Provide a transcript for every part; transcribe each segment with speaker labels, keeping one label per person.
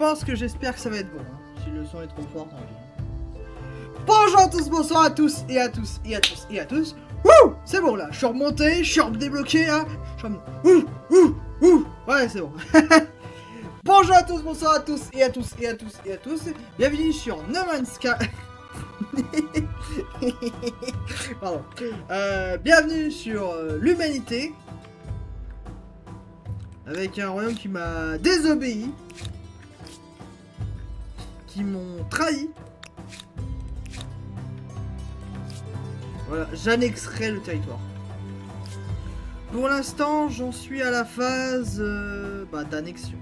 Speaker 1: pense que j'espère que ça va être bon. Hein. Si le son est trop fort, tant pis. Bonjour à tous, bonsoir à tous et à tous et à tous et à tous. Wouh, c'est bon là, je suis remonté, je suis débloqué là. Je suis ouais, c'est bon. Bonjour à tous, bonsoir à tous et à tous et à tous et à tous. Bienvenue sur No Man's Sky. Pardon. Bienvenue sur l'humanité. Avec un royaume qui m'a désobéi. Qui m'ont trahi. Voilà, j'annexerai le territoire. Pour l'instant, j'en suis à la phase d'annexion.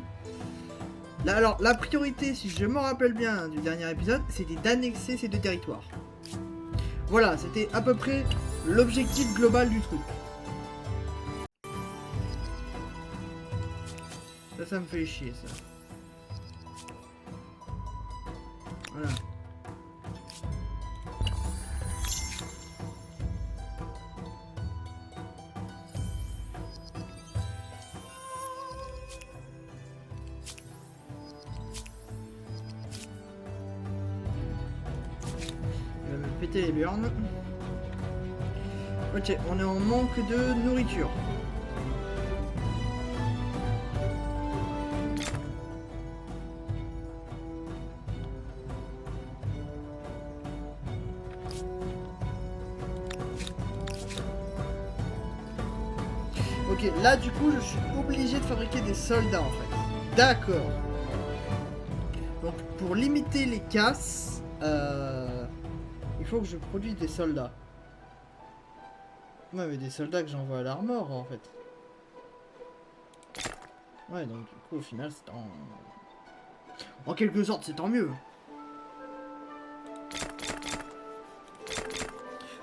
Speaker 1: Alors, la priorité, si je me rappelle bien du dernier épisode, c'était d'annexer ces deux territoires. Voilà, c'était à peu près l'objectif global du truc. Ça me fait chier, ça. Voilà. Il va me péter les burnes. Ok, on est en manque de nourriture. Ok, là du coup je suis obligé de fabriquer des soldats en fait. D'accord. Donc pour limiter les casses, il faut que je produise des soldats. Ouais, mais des soldats que j'envoie à l'armor en fait. Ouais, donc du coup au final c'est en quelque sorte c'est tant mieux.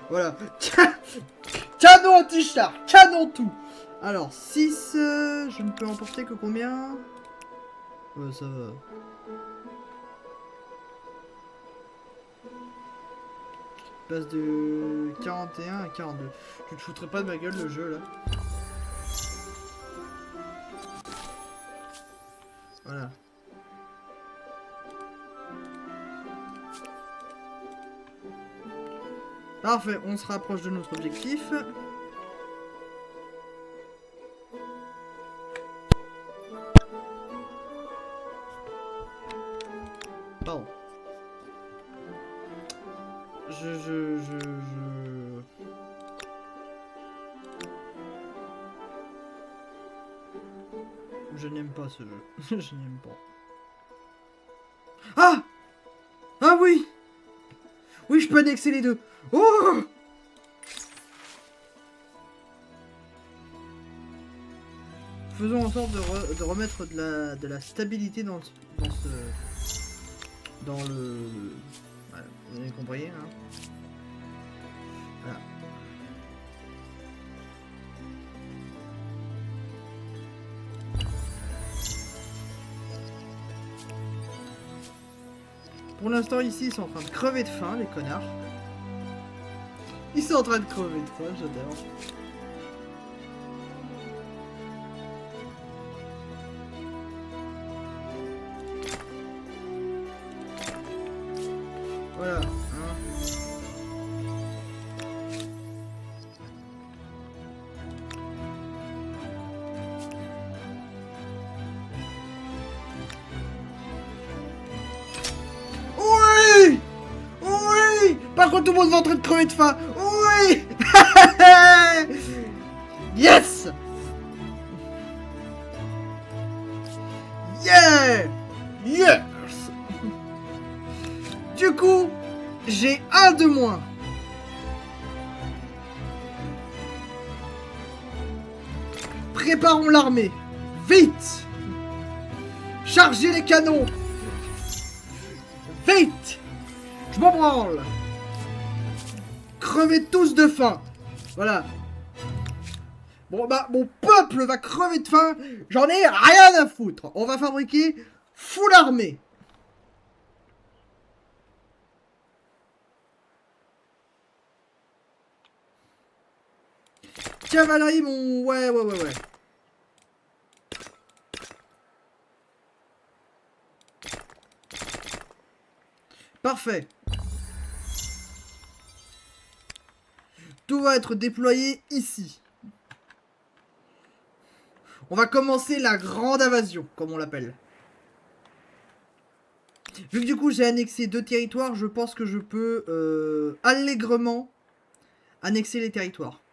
Speaker 1: Voilà. Canon anti-char, canon tout. Alors 6, je ne peux emporter que combien? Ouais, ça va. Passe de 41 à 42. Tu te foutrais pas de ma gueule le jeu là. Voilà. Parfait, on se rapproche de notre objectif. Pardon. Je n'aime pas ce jeu. Je n'aime pas. Ah! Ah oui! Oui, je peux annexer les deux. Oh! Faisons en sorte de remettre de la stabilité dans le... Voilà, vous avez compris, hein? Voilà. Pour l'instant, ici, ils sont en train de crever de faim, les connards. Ils sont en train de crever de faim, j'adore. Voilà. Hein. Oui! Oui! Par contre, tout le monde est en train de crever de faim. Oui! Yes! Yeah! Yes! Du coup, j'ai un de moins. Préparons l'armée. Vite! Chargez les canons! Vite! Je m'en branle! Crevez tous de faim! Voilà. Bon bah, mon peuple va crever de faim. J'en ai rien à foutre. On va fabriquer full armée. Cavalerie, mon... Ouais. Parfait. Tout va être déployé ici. On va commencer la grande invasion, comme on l'appelle. Vu que du coup j'ai annexé 2 territoires, je pense que je peux allègrement annexer les territoires.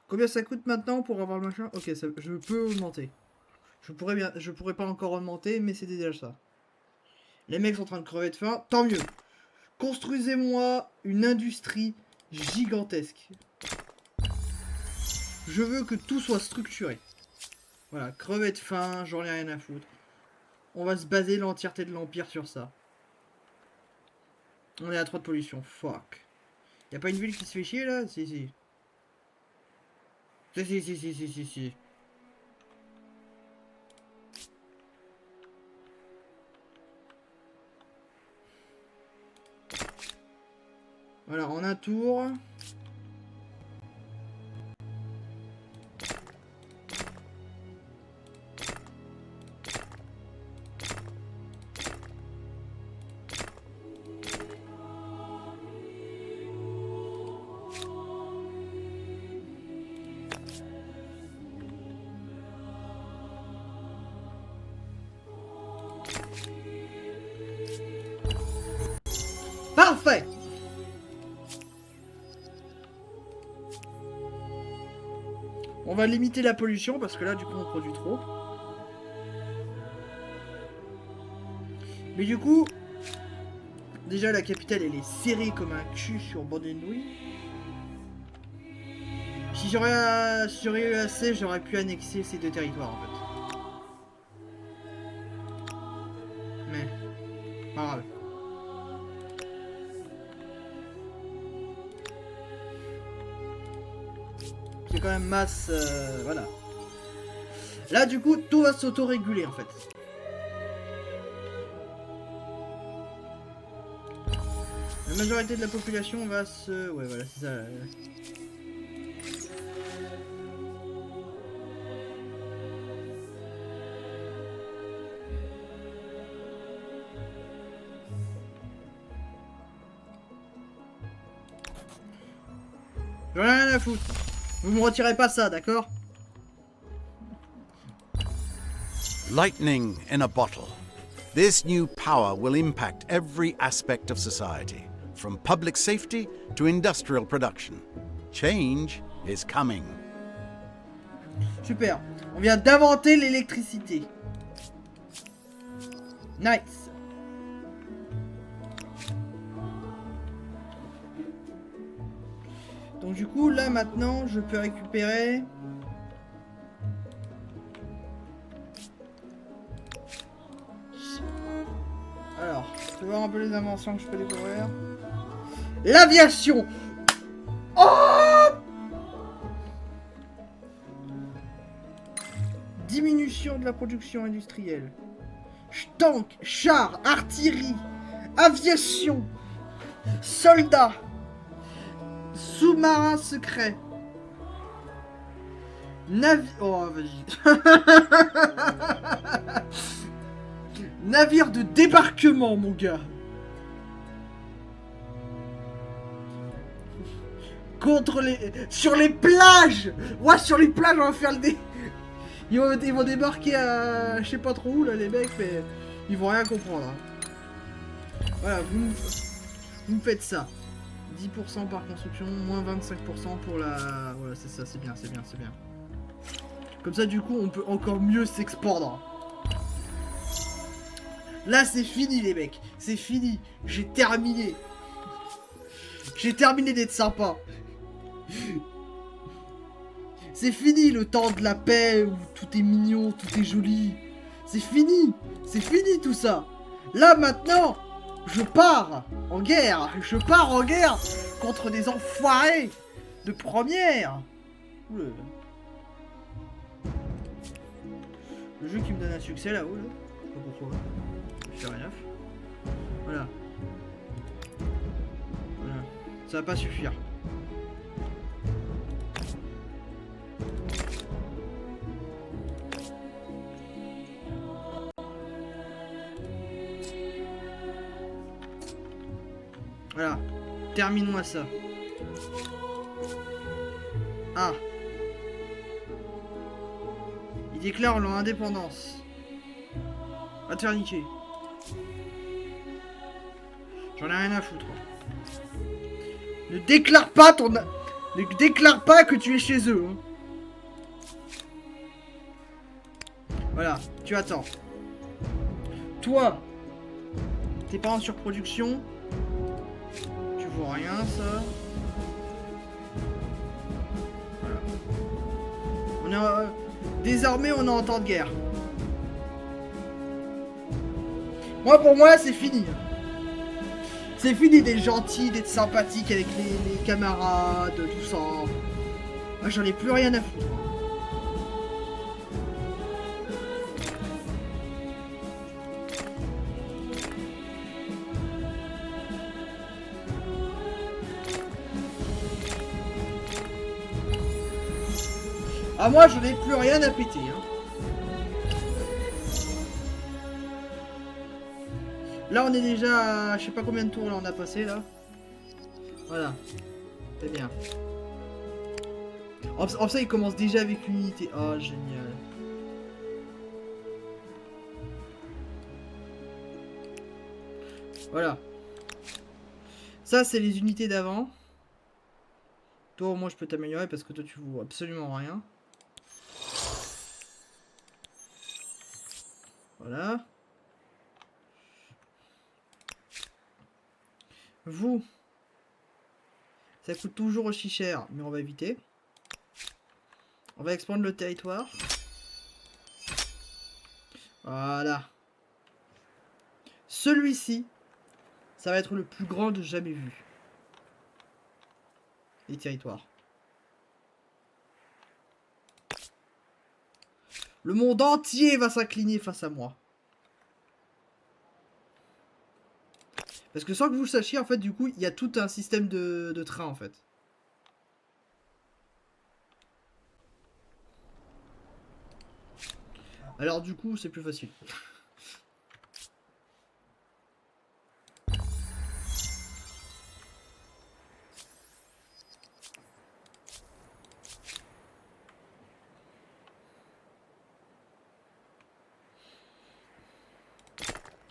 Speaker 1: Combien ça coûte maintenant pour avoir le machin? Ok, ça, je peux augmenter. Je pourrais pas encore augmenter, mais c'est déjà ça. Les mecs sont en train de crever de faim, tant mieux. Construisez-moi une industrie gigantesque. Je veux que tout soit structuré. Voilà, crever de faim, j'en ai rien à foutre. On va se baser l'entièreté de l'Empire sur ça. On est à 3 de pollution, fuck. Y'a pas une ville qui se fait chier là? Si, si. Si. Voilà, en un tour. Parfait! On va limiter la pollution parce que là du coup on produit trop. Mais du coup, déjà la capitale elle est serrée comme un cul sur bande de nouilles. Si j'aurais eu assez, j'aurais pu annexer ces 2 territoires en fait. Mais, pas grave. C'est quand même masse, voilà. Là du coup, tout va s'auto-réguler en fait. La majorité de la population va se... Ouais voilà, c'est ça. J'en ai rien à foutre. Vous me retirez pas ça, d'accord?
Speaker 2: Lightning in a bottle. This new power will impact every aspect of society, from public safety to industrial production. Change is coming.
Speaker 1: Super. On vient d'inventer l'électricité. Nice. Donc du coup, là maintenant, je peux récupérer... Alors, je vais voir un peu les inventions que je peux découvrir. L'aviation. Oh! Diminution de la production industrielle. Tank, chars, artillerie, aviation, soldats, sous-marins secrets, oh, vas-y. Navire de débarquement, mon gars. Contre les... Sur les plages. Ouais, sur les plages, on va faire le dé... Ils vont débarquer à... Je sais pas trop où, là, les mecs, mais... Ils vont rien comprendre. Hein. Voilà, vous me faites ça. 10% par construction, moins 25% pour la... Voilà, c'est ça, c'est bien. Comme ça, du coup, on peut encore mieux s'expandre. Là, c'est fini, les mecs. C'est fini. J'ai terminé. J'ai terminé d'être sympa. C'est fini le temps de la paix où tout est mignon, tout est joli. C'est fini. C'est fini tout ça. Là, maintenant, je pars en guerre. Je pars en guerre contre des enfoirés de première. Oula. Le jeu qui me donne un succès là-haut, là. Je sais pas pourquoi. Je fais rien. Voilà. Voilà. Ça va pas suffire. Voilà. Termine-moi ça. Ah. Ils déclarent leur indépendance. Va te faire niquer. J'en ai rien à foutre. Ne déclare pas ton... Ne déclare pas que tu es chez eux. Hein. Voilà, tu attends. Toi, t'es pas en surproduction. Tu vois rien, ça. Voilà. On est... désormais, on est en temps de guerre. Moi, pour moi, c'est fini. C'est fini d'être gentil, d'être sympathique avec les camarades, tout ça. Moi, j'en ai plus rien à foutre. Ah, moi, j'en ai plus rien à péter. Hein. Là, on est déjà à... Je sais pas combien de tours là on a passé là. Voilà. C'est bien. En ça, il commence déjà avec une unité. Oh, génial. Voilà. Ça, c'est les unités d'avant. Toi, au moins, je peux t'améliorer parce que toi, tu vois absolument rien. Voilà. Vous, ça coûte toujours aussi cher, mais on va éviter. On va expandre le territoire. Voilà. Celui-ci, ça va être le plus grand de jamais vu. Les territoires. Le monde entier va s'incliner face à moi. Parce que sans que vous le sachiez, en fait, du coup, il y a tout un système de train, en fait. Alors, du coup, c'est plus facile.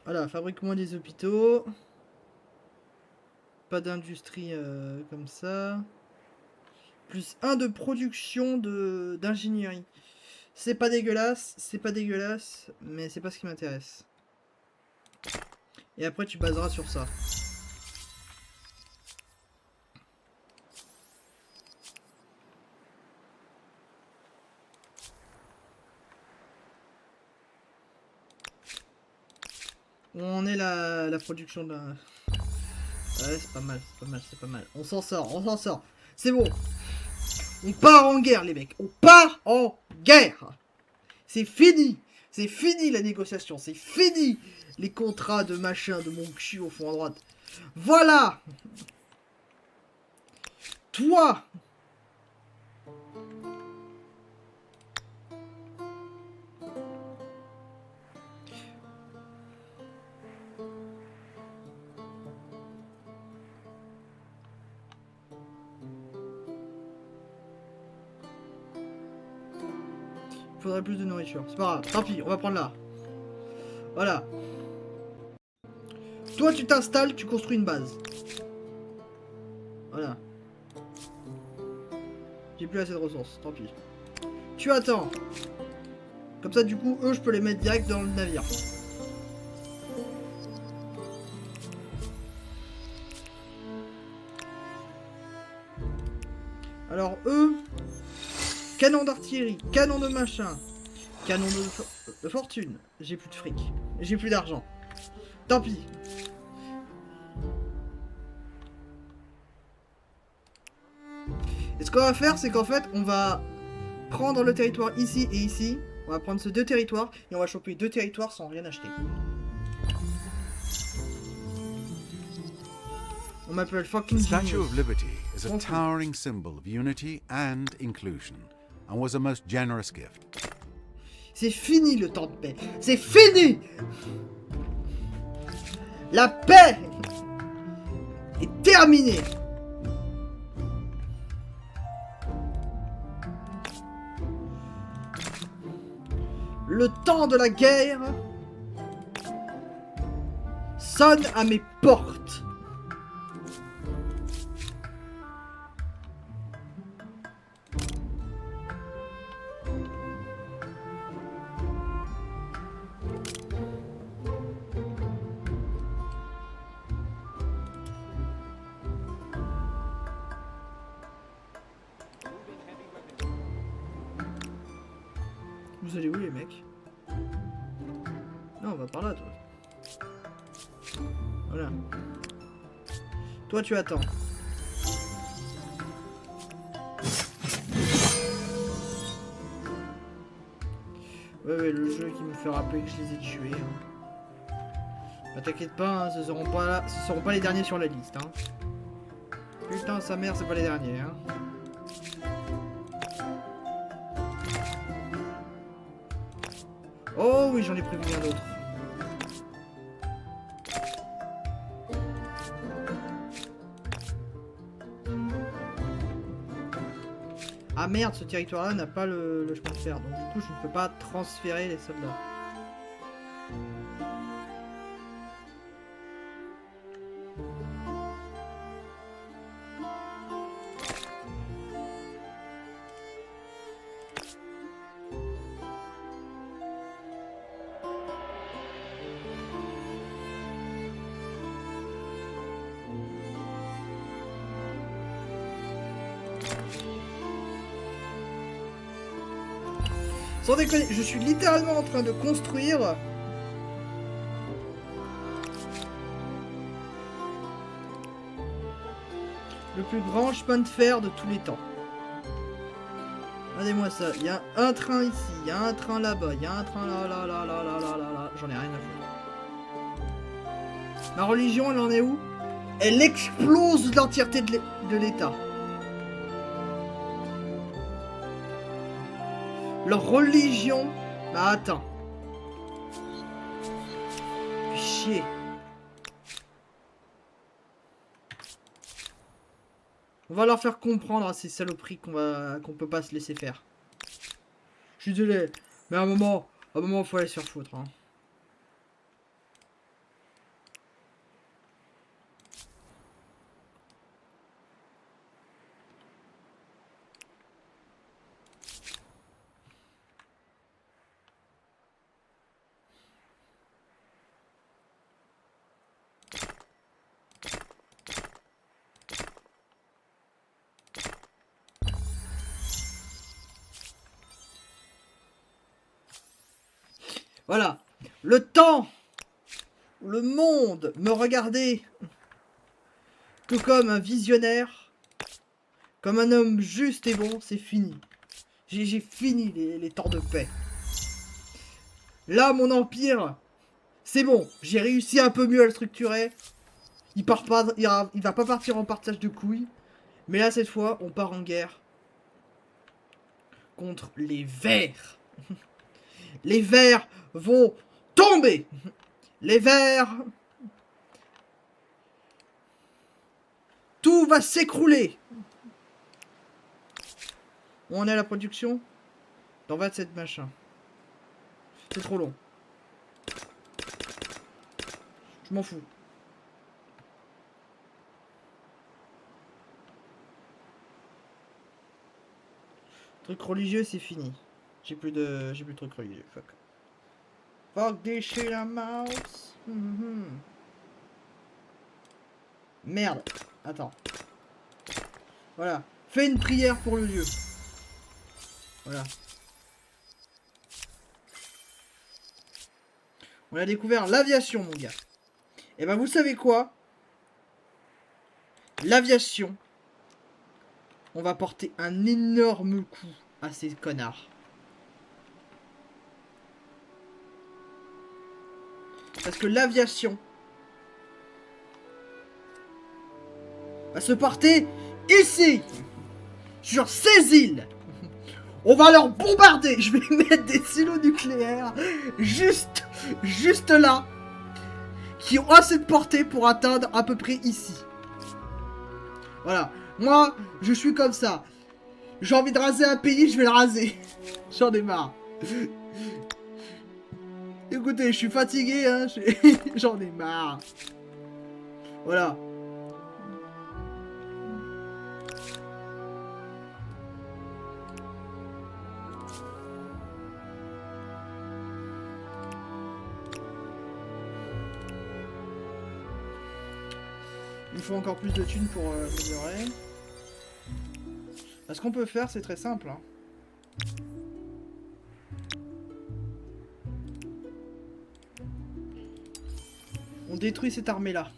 Speaker 1: Voilà, fabrique-moi des hôpitaux. Pas d'industrie comme ça. Plus 1 de production d'ingénierie. C'est pas dégueulasse, mais c'est pas ce qui m'intéresse. Et après tu baseras sur ça. Où en est la production de la... Ouais, c'est pas mal, c'est pas mal. On s'en sort. C'est bon. On part en guerre, les mecs. On part en guerre. C'est fini. C'est fini la négociation. C'est fini les contrats de machin, de mon cul au fond à droite. Voilà. Toi. Il faudrait plus de nourriture. C'est pas grave. Tant pis, on va prendre là. Voilà. Toi, tu t'installes, tu construis une base. Voilà. J'ai plus assez de ressources, tant pis. Tu attends. Comme ça, du coup, eux, je peux les mettre direct dans le navire. Alors, eux... Canon d'artillerie, canon de machin, canon de fortune. J'ai plus de fric. J'ai plus d'argent. Tant pis. Et ce qu'on va faire, c'est qu'en fait, on va prendre le territoire ici et ici. On va prendre ces 2 territoires et on va choper 2 territoires sans rien acheter. On m'appelle fucking
Speaker 2: The Statue
Speaker 1: genius.
Speaker 2: of Liberty is a towering symbol of unity and inclusion, and was a most generous gift.
Speaker 1: C'est fini le temps de paix. C'est fini. La paix est terminée. Le temps de la guerre sonne à mes portes. Vous allez où les mecs? Non, on va par là, toi. Voilà. Toi, tu attends. Ouais, le jeu qui me fait rappeler que je les ai tués. Hein. Bah, t'inquiète pas, hein, ce seront pas les derniers sur la liste. Hein. Putain, sa mère, c'est pas les derniers. Hein. Oh oui, j'en ai prévu bien d'autres. Ah merde, ce territoire-là n'a pas le chemin de fer, donc du coup je ne peux pas transférer les soldats. Sans déconner, je suis littéralement en train de construire le plus grand chemin de fer de tous les temps. Regardez-moi ça, il y a un train ici, il y a un train là-bas, il y a un train là, j'en ai rien à foutre. Ma religion, elle en est où? Elle explose l'entièreté de l'État. Leur religion... Bah attends. Fais chier. On va leur faire comprendre à ces saloperies qu'on peut pas se laisser faire. Je suis désolé, mais à un moment, faut aller se faire foutre. Hein. Voilà, le temps où le monde me regardait que comme un visionnaire, comme un homme juste et bon, c'est fini. J'ai fini les temps de paix. Là, mon empire, c'est bon, j'ai réussi un peu mieux à le structurer. Il va pas partir en partage de couilles. Mais là, cette fois, on part en guerre contre les Verts. Les Verts vont tomber. Les Verts... Tout va s'écrouler. Où on est à la production? Dans 27 machins. C'est trop long. Je m'en fous. Truc religieux, c'est fini. J'ai plus de trucs religieux. Fuck. Fuck this shit, I'm out. Merde. Attends. Voilà. Fais une prière pour le lieu. Voilà. On a découvert l'aviation, mon gars. Et ben, vous savez quoi? L'aviation. On va porter un énorme coup à ces connards. Parce que l'aviation va se porter ici, sur ces îles. On va leur bombarder. Je vais mettre des silos nucléaires juste là, qui ont assez de portée pour atteindre à peu près ici. Voilà. Moi, je suis comme ça. J'ai envie de raser un pays, je vais le raser. J'en ai marre. Écoutez, je suis fatigué, hein. J'en ai marre. Voilà. Il me faut encore plus de thunes pour améliorer. Ce qu'on peut faire, c'est très simple. Hein. On détruit cette armée-là.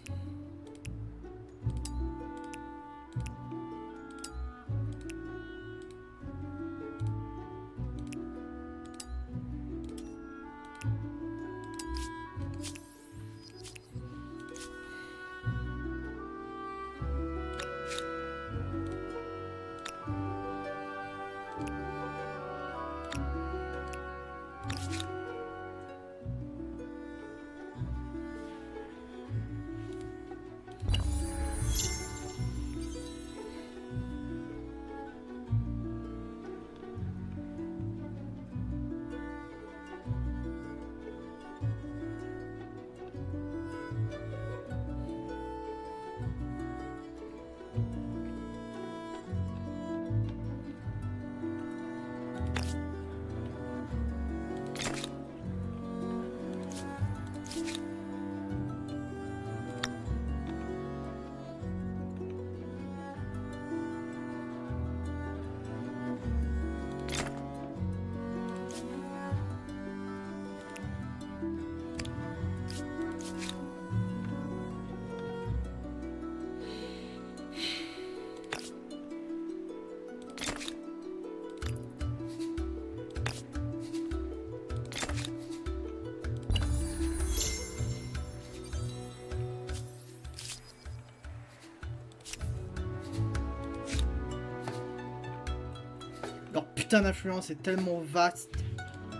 Speaker 1: Leur putain d'influence est tellement vaste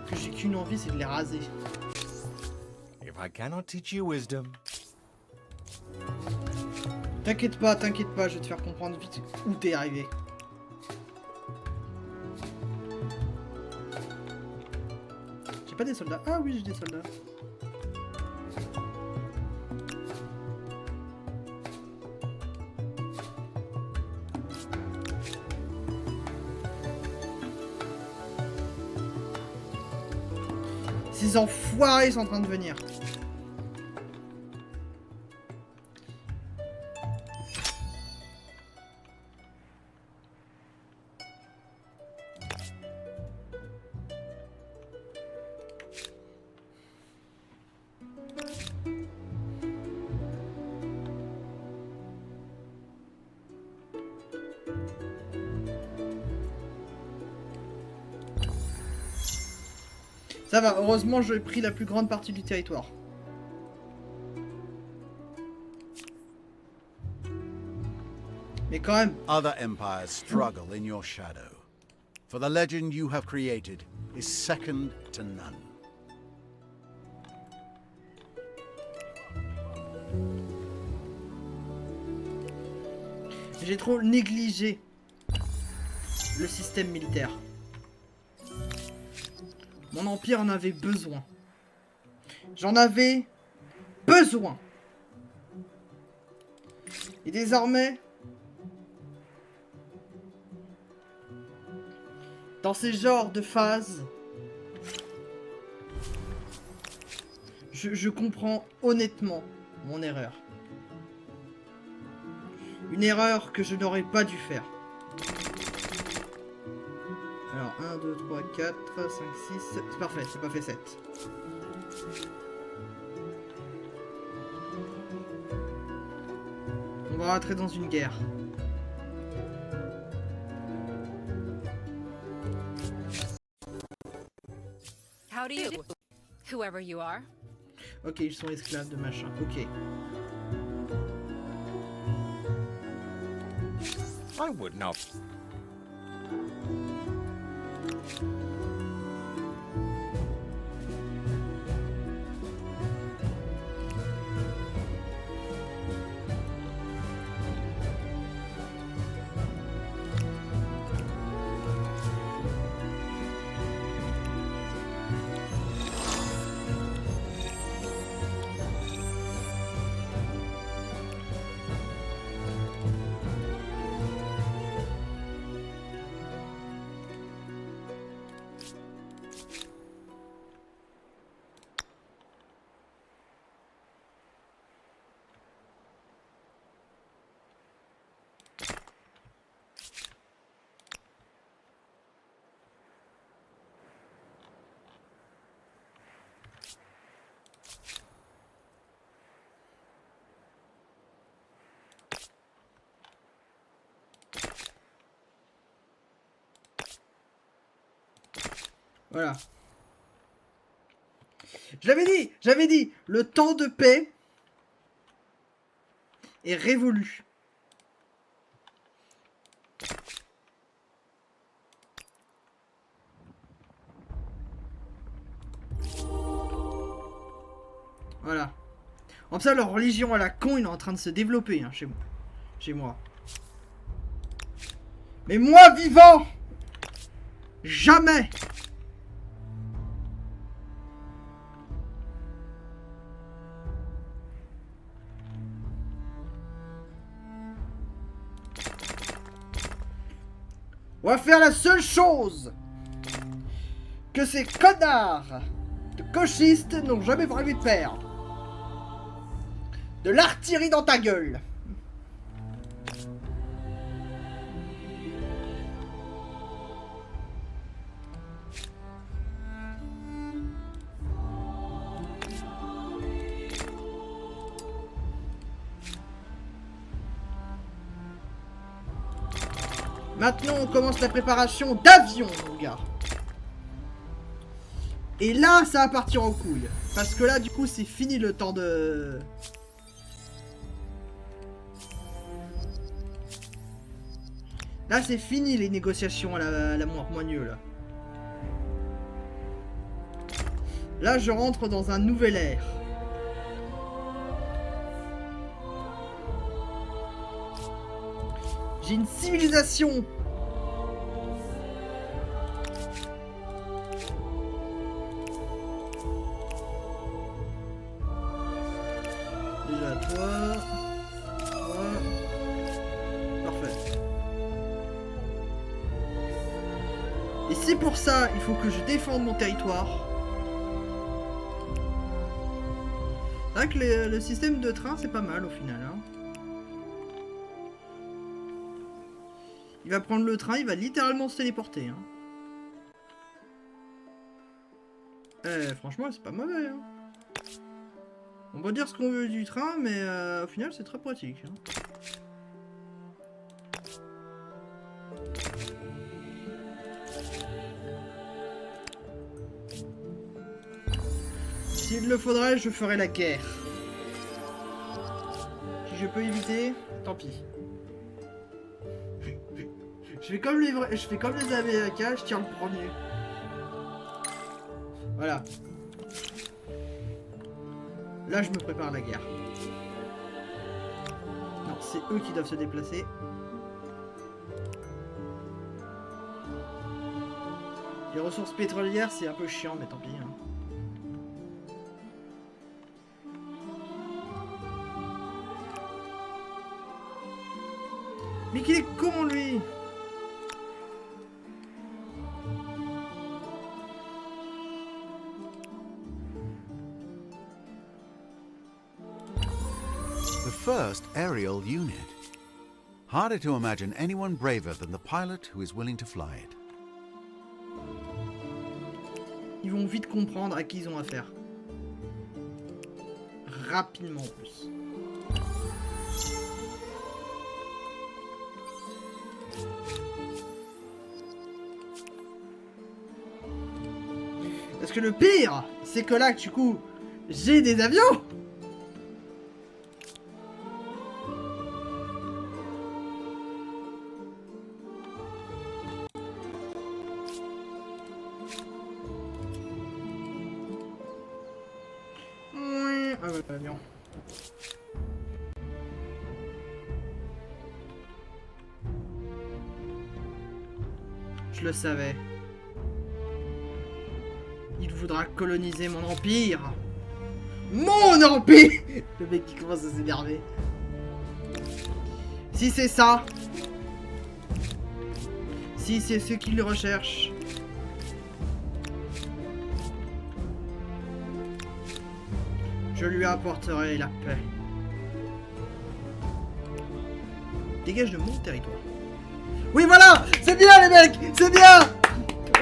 Speaker 1: que j'ai qu'une envie, c'est de les raser.
Speaker 3: If I cannot teach you wisdom.
Speaker 1: T'inquiète pas, je vais te faire comprendre vite où t'es arrivé. J'ai pas des soldats. Ah oui, j'ai des soldats. Ces enfoirés sont en train de venir. Ça va, heureusement j'ai pris la plus grande partie du territoire. Mais quand même...
Speaker 2: Other empires struggle in your shadow, for the legend you have created is second to none.
Speaker 1: J'ai trop négligé le système militaire. Mon empire en avait besoin. J'en avais besoin. Et désormais, dans ces genres de phases, je comprends honnêtement mon erreur. Une erreur que je n'aurais pas dû faire. Alors, 1, 2, 3, 4, 5, 6, c'est parfait, c'est pas fait 7. On va rentrer dans une guerre.
Speaker 4: How do you, whoever you are?
Speaker 1: Ok, ils sont esclaves de machin, ok.
Speaker 3: I would not.
Speaker 1: Voilà. J'avais dit, le temps de paix est révolu. Voilà. Comme ça, leur religion à la con, il est en train de se développer hein, chez moi. Chez moi. Mais moi, vivant, jamais. On va faire la seule chose que ces connards de gauchistes n'ont jamais prévu de faire. De l'artillerie dans ta gueule. Maintenant, on commence la préparation d'avion, mon gars. Et là, ça va partir en couille. Parce que là, du coup, c'est fini le temps de... Là, c'est fini les négociations à la moigneux, là. Là, je rentre dans un nouvel ère. J'ai une civilisation. Déjà toi. Parfait. Et c'est pour ça, il faut que je défende mon territoire. C'est vrai que le système de train, c'est pas mal au final, hein. Il va prendre le train, il va littéralement se téléporter. Hein. Franchement, c'est pas mauvais. Hein. On peut dire ce qu'on veut du train, mais au final, c'est très pratique. Hein. S'il le faudrait, je ferai la guerre. Si je peux éviter, tant pis. Je fais comme les Américains, je tire le premier. Voilà. Là, je me prépare à la guerre. Non, c'est eux qui doivent se déplacer. Les ressources pétrolières, c'est un peu chiant, mais tant pis. Hein. Mais qu'il est con, lui!
Speaker 2: The first aerial unit. Harder to imagine anyone braver than the pilot who is willing to fly it.
Speaker 1: Ils vont vite comprendre à qui ils ont affaire. Rapidement en plus. Parce que le pire, c'est que là, du coup, j'ai des avions. Ah ouais, l'avion. Je le savais. Il voudra coloniser mon empire. Mon empire. Le mec qui commence à s'énerver. Si c'est ça. Si c'est ce qu'il recherche. Je lui apporterai la paix. Dégage de mon territoire. Oui, voilà. C'est bien, les mecs. C'est bien.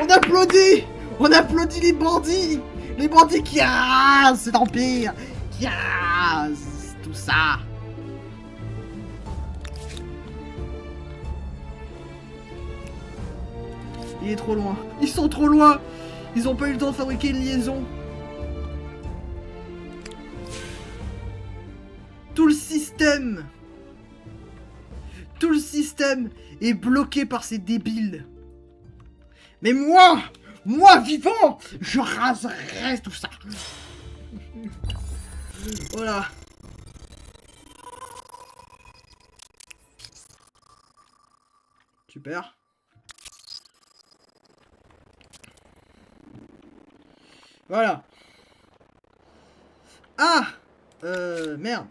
Speaker 1: On applaudit. On applaudit les bandits. Les bandits qui rasent cet empire. Qui rasent tout ça. Il est trop loin. Ils sont trop loin. Ils ont pas eu le temps de fabriquer une liaison. Tout le système est bloqué par ces débiles. Mais moi vivant, je raserai tout ça. Voilà. Super. Voilà. Ah merde.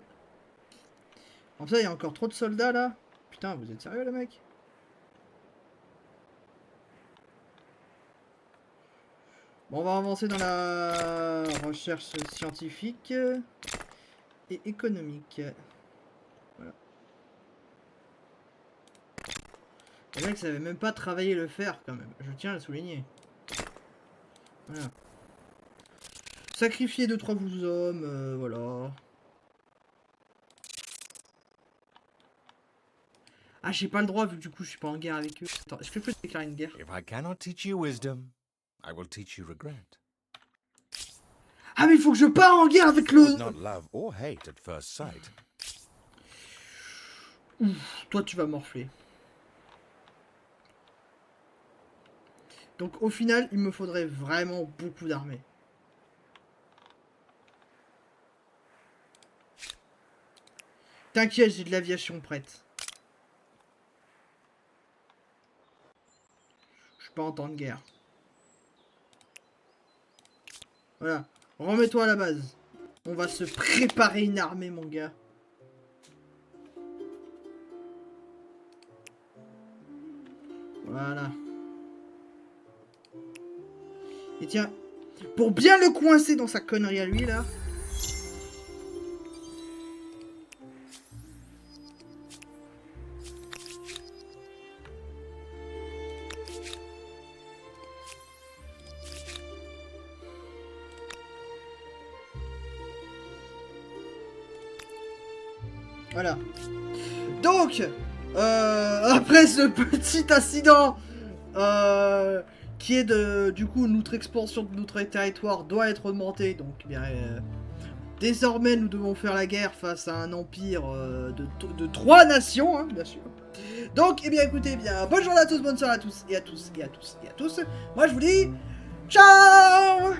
Speaker 1: Comme ça, il y a encore trop de soldats, là. Putain, vous êtes sérieux, les mecs? Bon, on va avancer dans la recherche scientifique et économique. Voilà. Les mecs savaient même pas travailler le fer, quand même. Je tiens à le souligner. Voilà. Sacrifier 2-3 vous hommes, voilà. Ah, j'ai pas le droit, vu que du coup, je suis pas en guerre avec eux. Attends, je fais plus déclarer une guerre.
Speaker 3: If I cannot teach you wisdom, I will teach you regret.
Speaker 1: Ah, mais il faut que je parte en guerre avec
Speaker 3: It was
Speaker 1: le...
Speaker 3: not love or hate at first sight.
Speaker 1: Ouf, toi, tu vas morfler. Donc, au final, il me faudrait vraiment beaucoup d'armées. T'inquiète, j'ai de l'aviation prête. Je suis pas en temps de guerre. Voilà. Remets-toi à la base. On va se préparer une armée, mon gars. Voilà. Et tiens, pour bien le coincer dans sa connerie à lui, là... Voilà. Donc, après ce petit incident, qui est du coup, notre expansion de notre territoire doit être augmentée. Donc, eh bien, désormais, nous devons faire la guerre face à un empire de 3 nations, hein, bien sûr. Donc, eh bien, écoutez, bien, bonne journée à tous, bonne soirée à tous, et à tous, et à tous, et à tous. Moi, je vous dis, ciao!